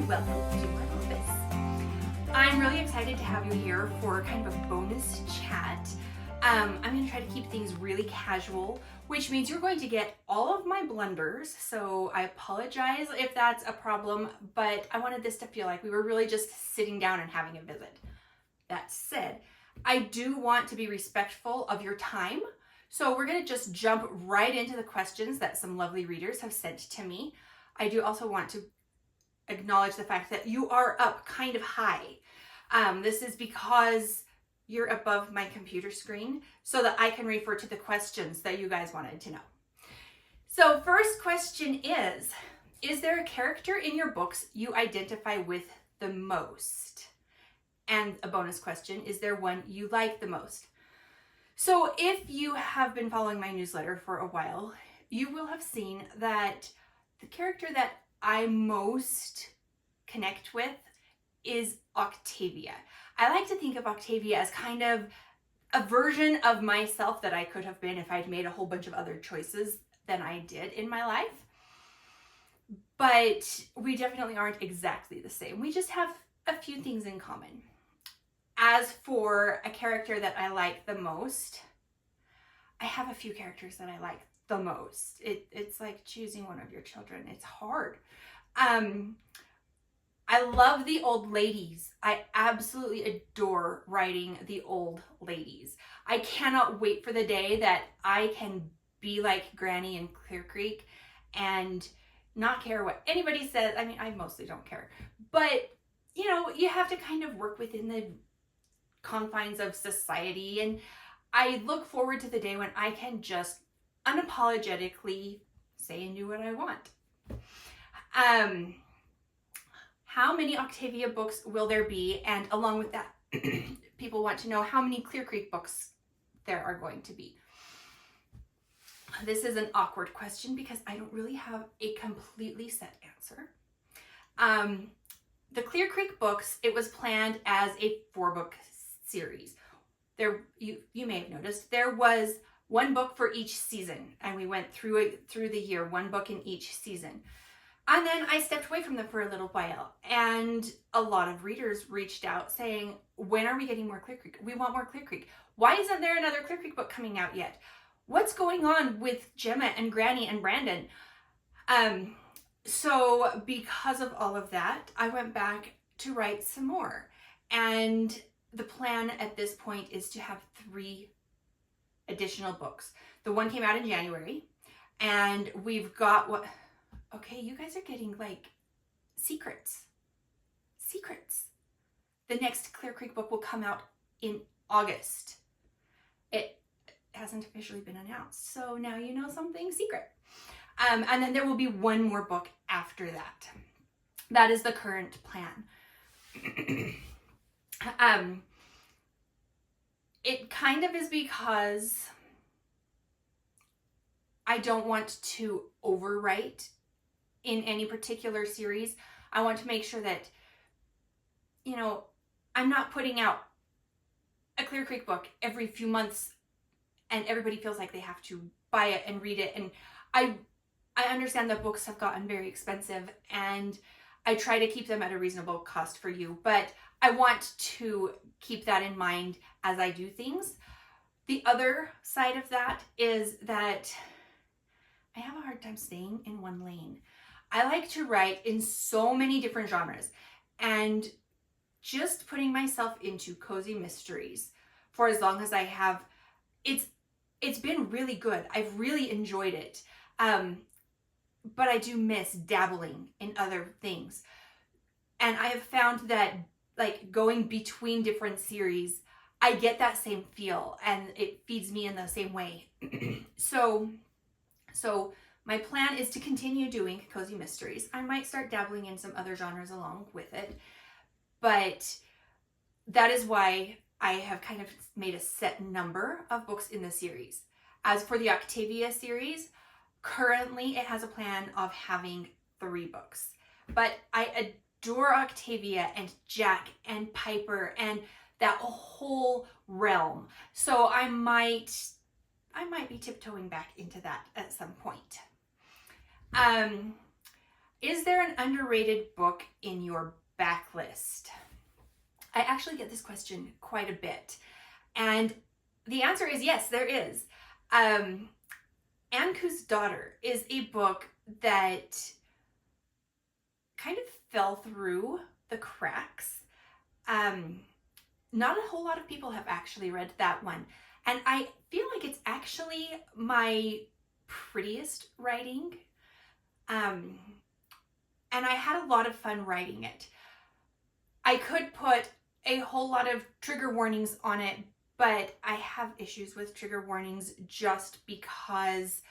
welcome to my office. I'm really excited to have you here for kind of a bonus chat. I'm going to try to keep things really casual, which means you're going to get all of my blunders, so I apologize if that's a problem, but I wanted this to feel like we were really just sitting down and having a visit. That said, I do want to be respectful of your time, so we're going to just jump right into the questions that some lovely readers have sent to me. I do also want to acknowledge the fact that you are up kind of high. This is because you're above my computer screen so that I can refer to the questions that you guys wanted to know. So first question is there a character in your books you identify with the most? And a bonus question, is there one you like the most? So if you have been following my newsletter for a while, you will have seen that the character that I most connect with is Octavia. I like to think of Octavia as kind of a version of myself that I could have been if I'd made a whole bunch of other choices than I did in my life. But we definitely aren't exactly the same. We just have a few things in common. As for a character that I like the most, I have a few characters that I like the most. It's like choosing one of your children. It's hard. I love the old ladies. I absolutely adore writing the old ladies. I cannot wait for the day that I can be like Granny in Clear Creek and not care what anybody says. I mean, I mostly don't care. But, you know, you have to kind of work within the confines of society. And I look forward to the day when I can just unapologetically say and do what I want. How many Octavia books will there be? And along with that, people want to know how many Clear Creek books there are going to be. This is an awkward question because I don't really have a completely set answer. The Clear Creek books, it was planned as a 4-book series. There, you may have noticed, there was one book for each season, and we went through the year, one book in each season. And then I stepped away from them for a little while, and a lot of readers reached out saying, when are we getting more Clear Creek? We want more Clear Creek. Why isn't there another Clear Creek book coming out yet? What's going on with Gemma and Granny and Brandon? So because of all of that, I went back to write some more. And the plan at this point is to have 3 additional books. The one came out in January, and we've got what... Okay, you guys are getting like secrets. The next Clear Creek book will come out in August. It hasn't officially been announced, so now you know something secret. And then there will be one more book after that. That is the current plan. It kind of is because I don't want to overwrite in any particular series. I want to make sure that, you know, I'm not putting out a Clear Creek book every few months and everybody feels like they have to buy it and read it. And I understand that books have gotten very expensive, and I try to keep them at a reasonable cost for you, but I want to keep that in mind as I do things. The other side of that is that I have a hard time staying in one lane. I like to write in so many different genres, and just putting myself into cozy mysteries for as long as I have, it's been really good. I've really enjoyed it. But I do miss dabbling in other things. And I have found that like going between different series, I get that same feel and it feeds me in the same way. So my plan is to continue doing cozy mysteries. I might start dabbling in some other genres along with it, but that is why I have kind of made a set number of books in the series. As for the Octavia series, currently it has a plan of having 3 books, but I adore Octavia and Jack and Piper and that whole realm. So I might be tiptoeing back into that at some point. Is there an underrated book in your backlist? I actually get this question quite a bit. And the answer is yes, there is. Anku's Daughter is a book that kind of fell through the cracks. Not a whole lot of people have actually read that one. And I feel like it's actually my prettiest writing. And I had a lot of fun writing it. I could put a whole lot of trigger warnings on it, but I have issues with trigger warnings just because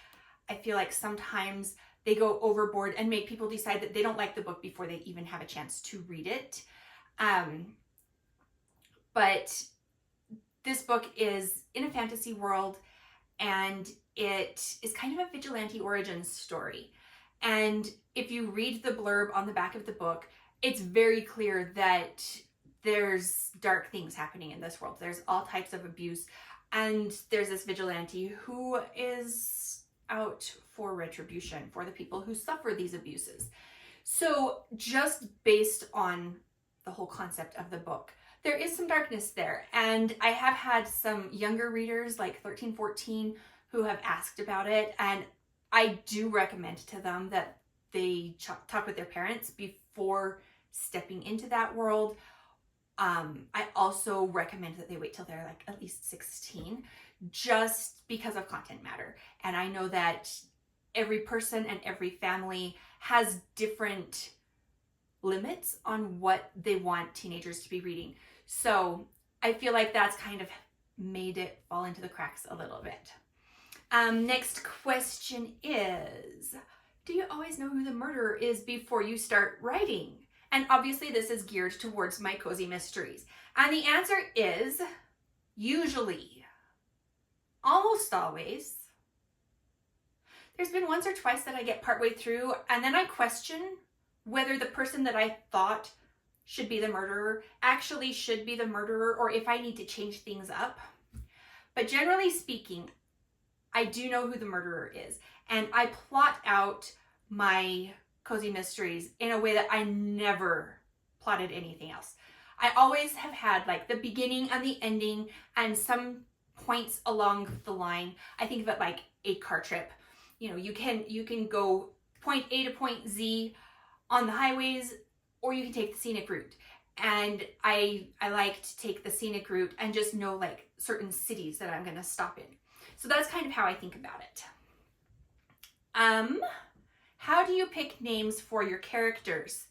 I feel like sometimes they go overboard and make people decide that they don't like the book before they even have a chance to read it. But this book is in a fantasy world, and it is kind of a vigilante origin story. And if you read the blurb on the back of the book, it's very clear that there's dark things happening in this world. There's all types of abuse, and there's this vigilante who is out for retribution for the people who suffer these abuses. So just based on the whole concept of the book, there is some darkness there. And I have had some younger readers, like 13, 14, who have asked about it. And I do recommend to them that they talk with their parents before stepping into that world. I also recommend that they wait till they're like at least 16, just because of content matter. And I know that every person and every family has different limits on what they want teenagers to be reading. So I feel like that's kind of made it fall into the cracks a little bit. Next question is, do you always know who the murderer is before you start writing? And obviously this is geared towards my cozy mysteries. And the answer is usually, almost always. There's been once or twice that I get partway through and then I question whether the person that I thought should be the murderer actually should be the murderer, or if I need to change things up. But generally speaking, I do know who the murderer is, and I plot out my cozy mysteries in a way that I never plotted anything else. I always have had like the beginning and the ending and some points along the line. I think of it like a car trip. You know, you can go point A to point Z on the highways, or you can take the scenic route. And I like to take the scenic route and just know like certain cities that I'm going to stop in. So that's kind of how I think about it. How do you pick names for your characters?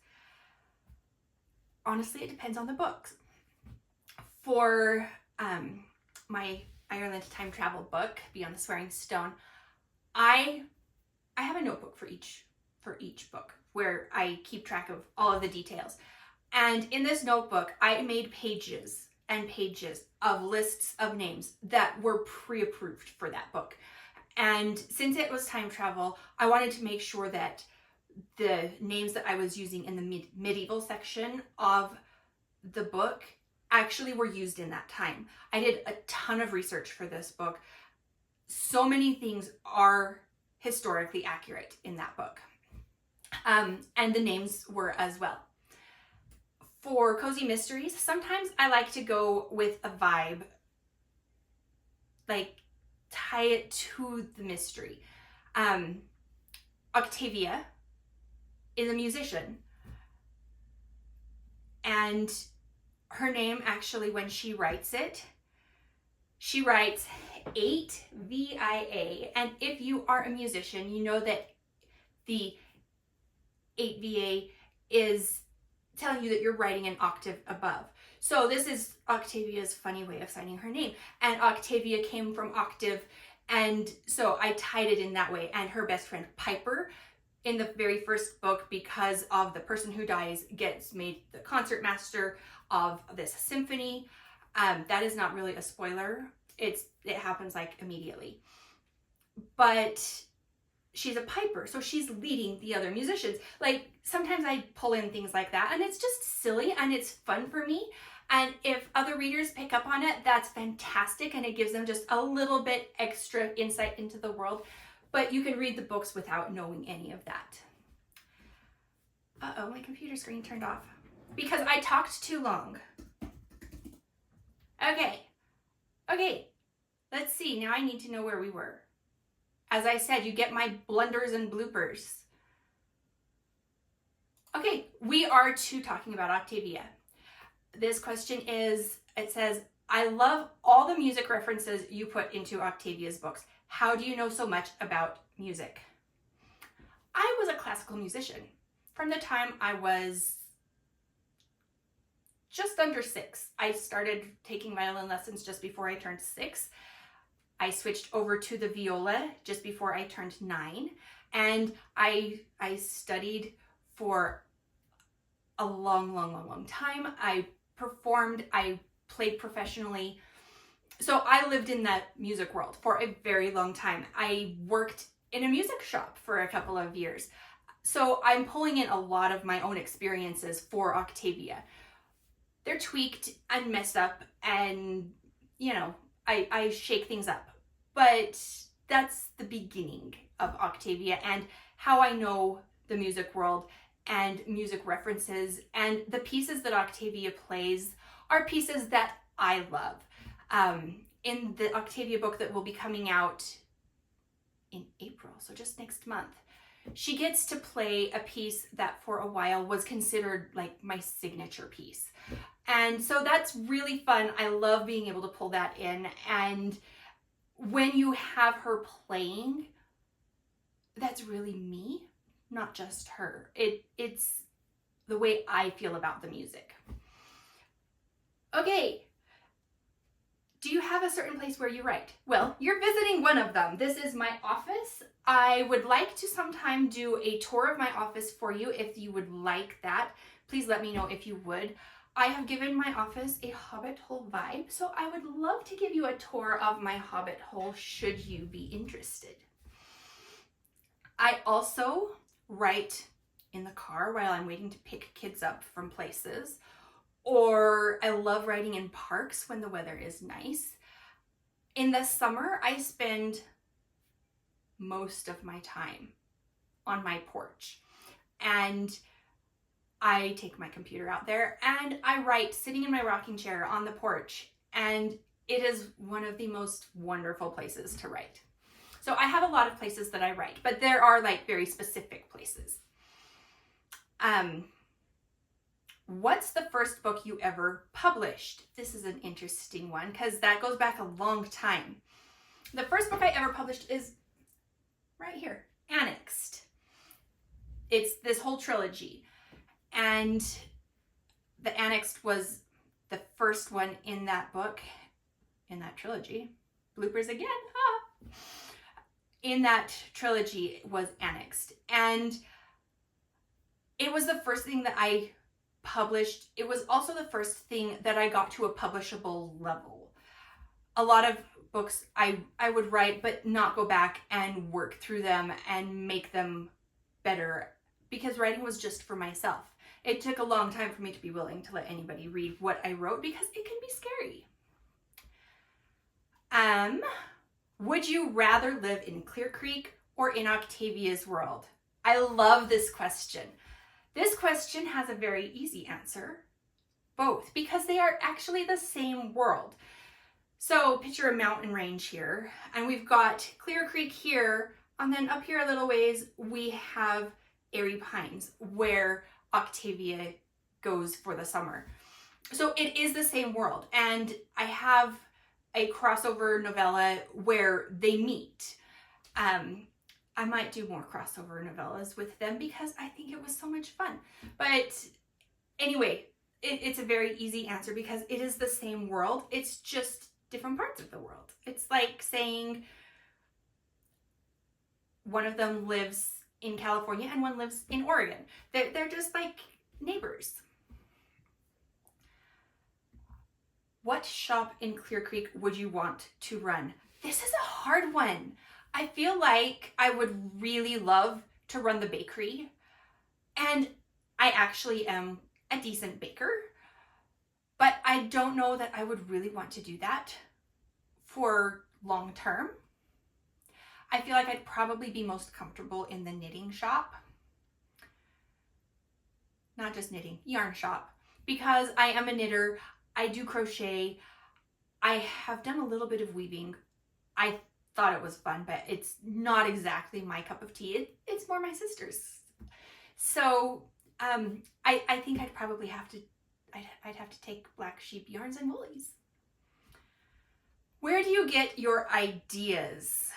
Honestly, it depends on the books. For my Ireland time travel book, Beyond the Swearing Stone, I have a notebook for each book where I keep track of all of the details. And in this notebook, I made pages and pages of lists of names that were pre-approved for that book. And since it was time travel, I wanted to make sure that the names that I was using in the medieval section of the book actually were used in that time. I did a ton of research for this book. So many things are historically accurate in that book. And the names were as well. For cozy mysteries, sometimes I like to go with a vibe, like tie it to the mystery. Octavia is a musician, and her name actually, when she writes it, she writes 8VIA. And if you are a musician, you know that the 8VA is telling you that you're writing an octave above. So this is Octavia's funny way of signing her name. And Octavia came from octave, and so I tied it in that way. And her best friend Piper, in the very first book, because of the person who dies, gets made the concertmaster of this symphony. That is not really a spoiler. It happens like immediately. But she's a piper, so she's leading the other musicians. Like, sometimes I pull in things like that, and it's just silly and it's fun for me. And if other readers pick up on it, that's fantastic, and it gives them just a little bit extra insight into the world. But you can read the books without knowing any of that. Uh-oh, my computer screen turned off because I talked too long. Okay, let's see. Now I need to know where we were. As I said, you get my blunders and bloopers. Okay, we are talking about Octavia. This question is, it says, I love all the music references you put into Octavia's books. How do you know so much about music? I was a classical musician from the time I was just under 6. I started taking violin lessons just before I turned 6. I switched over to the viola just before I turned 9. And I studied for a long time. I performed, I played professionally. So I lived in that music world for a very long time. I worked in a music shop for a couple of years. So I'm pulling in a lot of my own experiences for Octavia. They're tweaked and messed up and, you know, I shake things up. But that's the beginning of Octavia and how I know the music world and music references, and the pieces that Octavia plays are pieces that I love. In the Octavia book that will be coming out in April, so just next month, she gets to play a piece that for a while was considered like my signature piece. And so that's really fun. I love being able to pull that in. And when you have her playing, that's really me, not just her. It's the way I feel about the music. Okay. Do you have a certain place where you write? Well, you're visiting one of them. This is my office. I would like to sometime do a tour of my office for you if you would like that. Please let me know if you would. I have given my office a hobbit hole vibe, so I would love to give you a tour of my hobbit hole should you be interested. I also write in the car while I'm waiting to pick kids up from places, or I love writing in parks when the weather is nice. In the summer, I spend most of my time on my porch, and I take my computer out there and I write sitting in my rocking chair on the porch, and it is one of the most wonderful places to write. So I have a lot of places that I write, but there are like very specific places. What's the first book you ever published? This is an interesting one because that goes back a long time. The first book I ever published is right here, Annexed. It's this whole trilogy. And the Annexed was the first one in that book, in that trilogy. Bloopers again. In that trilogy was Annexed. And it was the first thing that I published. It was also the first thing that I got to a publishable level. A lot of books I would write, but not go back and work through them and make them better, because writing was just for myself. It took a long time for me to be willing to let anybody read what I wrote because it can be scary. Would you rather live in Clear Creek or in Octavia's world? I love this question. This question has a very easy answer. Both, because they are actually the same world. So picture a mountain range here, and we've got Clear Creek here, and then up here a little ways, we have Airy Pines, where Octavia goes for the summer. So it is the same world, and I have a crossover novella where they meet. I might do more crossover novellas with them because I think it was so much fun. But anyway, it's a very easy answer because it is the same world. It's just different parts of the world. It's like saying one of them lives in California and one lives in Oregon. They're just like neighbors. What shop in Clear Creek would you want to run? This is a hard one. I feel like I would really love to run the bakery, and I actually am a decent baker, but I don't know that I would really want to do that for long term. I feel like I'd probably be most comfortable in the knitting shop. not just knitting, yarn shop, because I am a knitter. I do crochet. I have done a little bit of weaving. I thought it was fun, but it's not exactly my cup of tea. It's more my sister's. So I think I'd probably have to, I'd have to take black sheep yarns and woolies. Where do you get your ideas?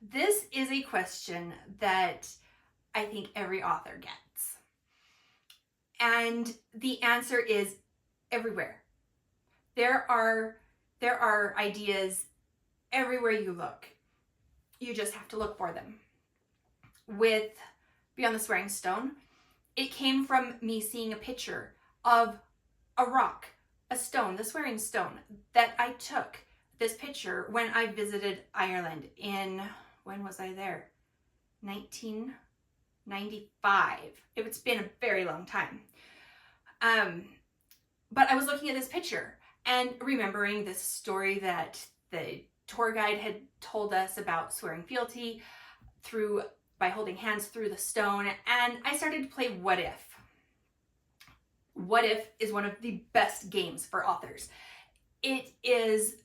This is a question that I think every author gets. And the answer is everywhere. There are ideas everywhere you look. You just have to look for them. With Beyond the Swearing Stone, it came from me seeing a picture of a rock, a stone, the swearing stone, that I took this picture when I visited Ireland in, when was I there? 1995. It's been a very long time. But I was looking at this picture and remembering this story that the tour guide had told us about swearing fealty by holding hands through the stone, and I started to play What If. What If is one of the best games for authors. It is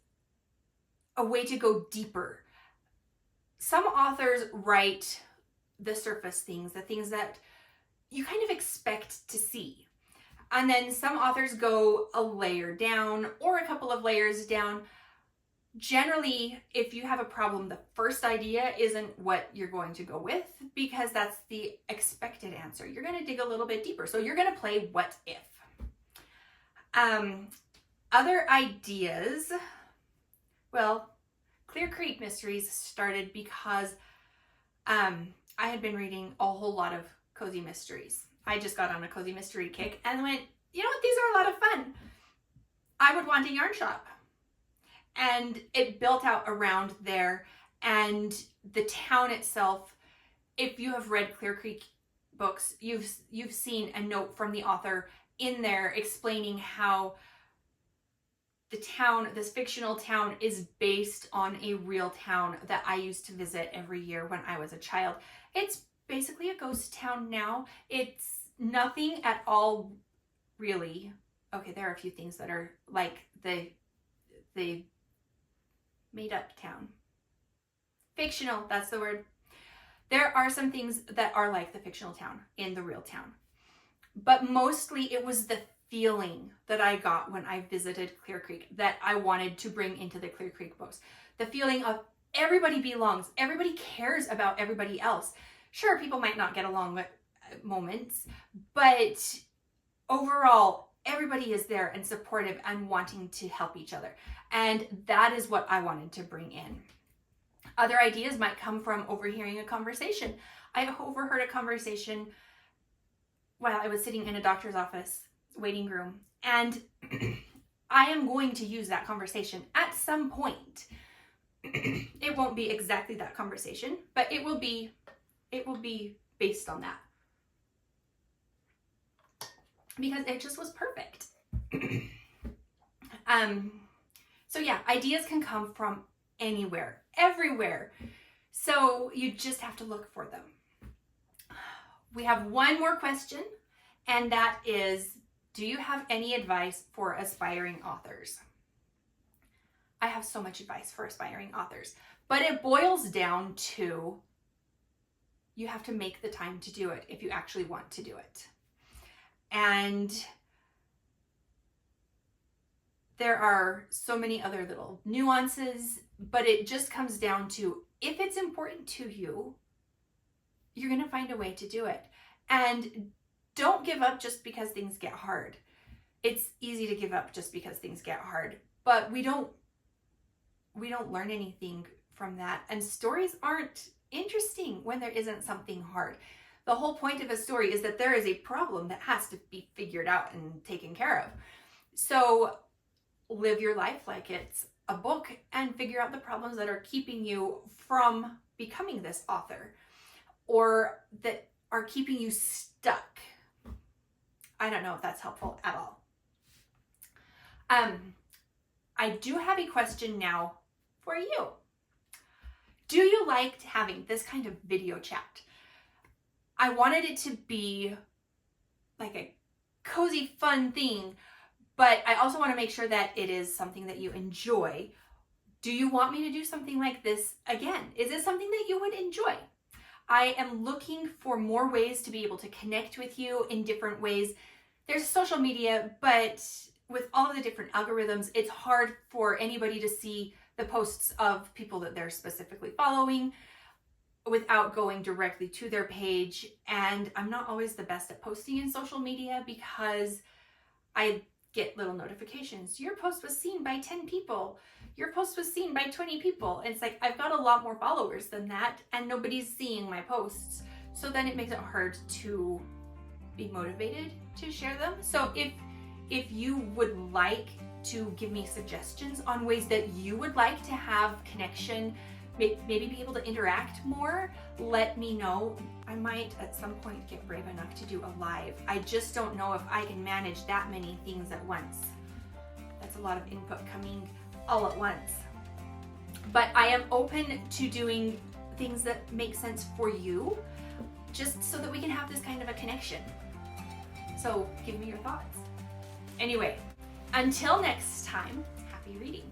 a way to go deeper. Some authors write the surface things, the things that you kind of expect to see. And then some authors go a layer down or a couple of layers down. Generally, if you have a problem, the first idea isn't what you're going to go with, because that's the expected answer. You're going to dig a little bit deeper. So you're going to play What If. Other ideas, well, Clear Creek Mysteries started because I had been reading a whole lot of cozy mysteries. I just got on a cozy mystery kick and went, you know what, these are a lot of fun. I would want a yarn shop. And it built out around there. And the town itself, if you have read Clear Creek books, you've seen a note from the author in there explaining how the town, this fictional town, is based on a real town that I used to visit every year when I was a child. It's basically a ghost town now. It's nothing at all really. Okay, there are a few things that are like the made up town. Fictional, that's the word. There are some things that are like the fictional town in the real town. But mostly it was the feeling that I got when I visited Clear Creek that I wanted to bring into the Clear Creek books. The feeling of everybody belongs, everybody cares about everybody else. Sure, people might not get along at moments, but overall, everybody is there and supportive and wanting to help each other. And that is what I wanted to bring in. Other ideas might come from overhearing a conversation. I overheard a conversation while I was sitting in a doctor's office waiting room, and I am going to use that conversation at some point. It won't be exactly that conversation, but it will be based on that, because it just was perfect. So yeah, ideas can come from anywhere, everywhere. So you just have to look for them. We have one more question, and that is, do you have any advice for aspiring authors? I have so much advice for aspiring authors, but it boils down to you have to make the time to do it if you actually want to do it. And there are so many other little nuances, but it just comes down to, if it's important to you, you're going to find a way to do it. And don't give up just because things get hard. It's easy to give up just because things get hard, but we don't learn anything from that. And stories aren't interesting when there isn't something hard. The whole point of a story is that there is a problem that has to be figured out and taken care of. So live your life like it's a book and figure out the problems that are keeping you from becoming this author, or that are keeping you stuck. I don't know if that's helpful at all. I do have a question now for you. Do you like having this kind of video chat? I wanted it to be like a cozy, fun thing, but I also want to make sure that it is something that you enjoy. Do you want me to do something like this again? Is it something that you would enjoy? I am looking for more ways to be able to connect with you in different ways. There's social media, but with all of the different algorithms, it's hard for anybody to see the posts of people that they're specifically following without going directly to their page. And I'm not always the best at posting in social media because I get little notifications. Your post was seen by 10 people. Your post was seen by 20 people. It's like, I've got a lot more followers than that and nobody's seeing my posts. So then it makes it hard to be motivated to share them. So if you would like to give me suggestions on ways that you would like to have connection, maybe be able to interact more, let me know. I might at some point get brave enough to do a live. I just don't know if I can manage that many things at once. That's a lot of input coming all at once. But I am open to doing things that make sense for you, just so that we can have this kind of a connection. So give me your thoughts. Anyway, until next time, happy reading.